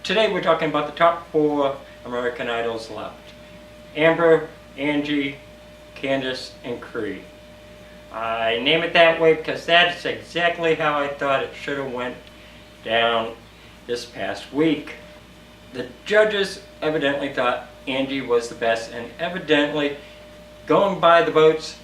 Today we're talking about the top 4 American Idols left. Amber, Angie, Candace, and Cree. I name it that way because that is exactly how I thought it should have went down this past week. The judges evidently thought Angie was the best, and evidently, going by the votes,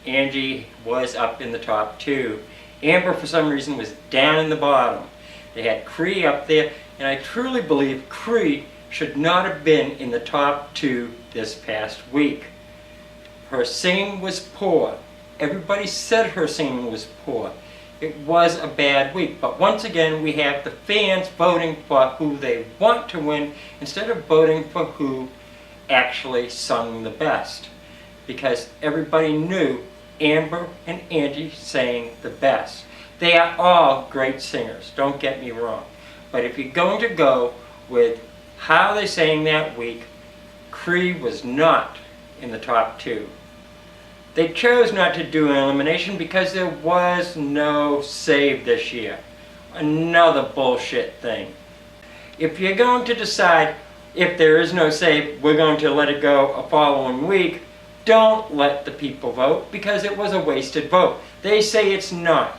Angie was up in the top 2. Amber, for some reason, was down in the bottom. They had Cree up there, and I truly believe Cree should not have been in the top 2 this past week. Her singing was poor. Everybody said her singing was poor. It was a bad week, but once again we have the fans voting for who they want to win instead of voting for who actually sung the best. Because everybody knew Amber and Angie sang the best. They are all great singers, don't get me wrong. But if you're going to go with how they sang that week, Cree was not in the top 2. They chose not to do an elimination because there was no save this year. Another bullshit thing. If you're going to decide if there is no save, we're going to let it go a following week, don't let the people vote because it was a wasted vote. They say it's not.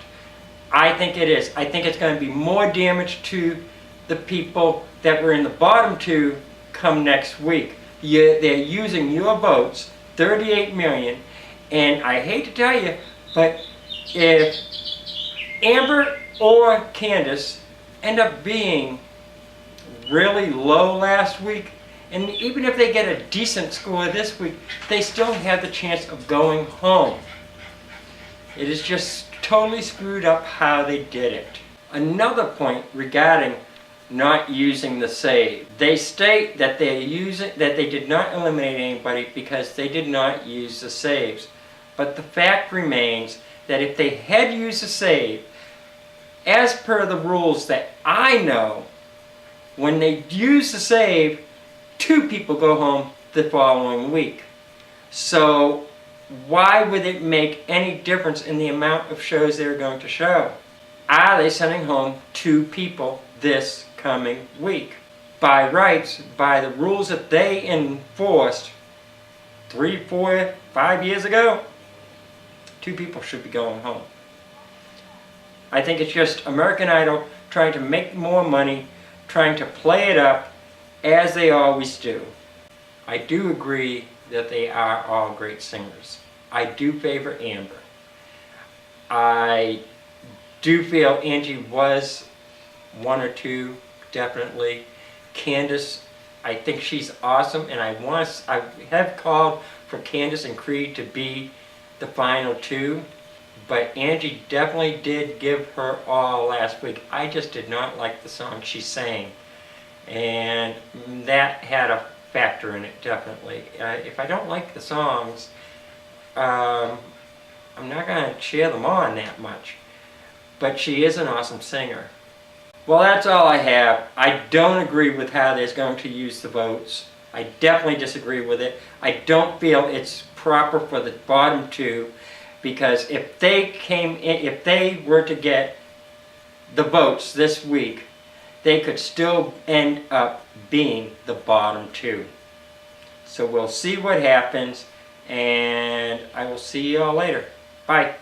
I think it is. I think it's going to be more damage to the people that were in the bottom 2 come next week. They're using your votes, 38 million, and I hate to tell you, but if Amber or Candace end up being really low last week, and even if they get a decent score this week, they still have the chance of going home. It is just totally screwed up how they did it. Another point regarding not using the save. They state that they did not eliminate anybody because they did not use the saves. But the fact remains that if they had used the save, as per the rules that I know, when they use the save, 2 people go home the following week. So why would it make any difference in the amount of shows they're going to show? Are they sending home 2 people this coming week? By rights, by the rules that they enforced 3, 4, 5 years ago, 2 people should be going home. I think it's just American Idol trying to make more money, trying to play it up as they always do. I do agree that they are all great singers. I do favor Amber. I do feel Angie was 1 or 2, definitely. Candace, I think she's awesome, and I have called for Candace and Cree to be the final 2, but Angie definitely did give her all last week. I just did not like the song she sang, and that had a factor in it, definitely. If I don't like the songs, I'm not going to cheer them on that much, but she is an awesome singer. Well, that's all I have. I don't agree with how they're going to use the votes. I definitely disagree with it. I don't feel it's proper for the bottom 2, because if they were to get the votes this week, they could still end up being the bottom 2. So we'll see what happens, and I will see you all later. Bye.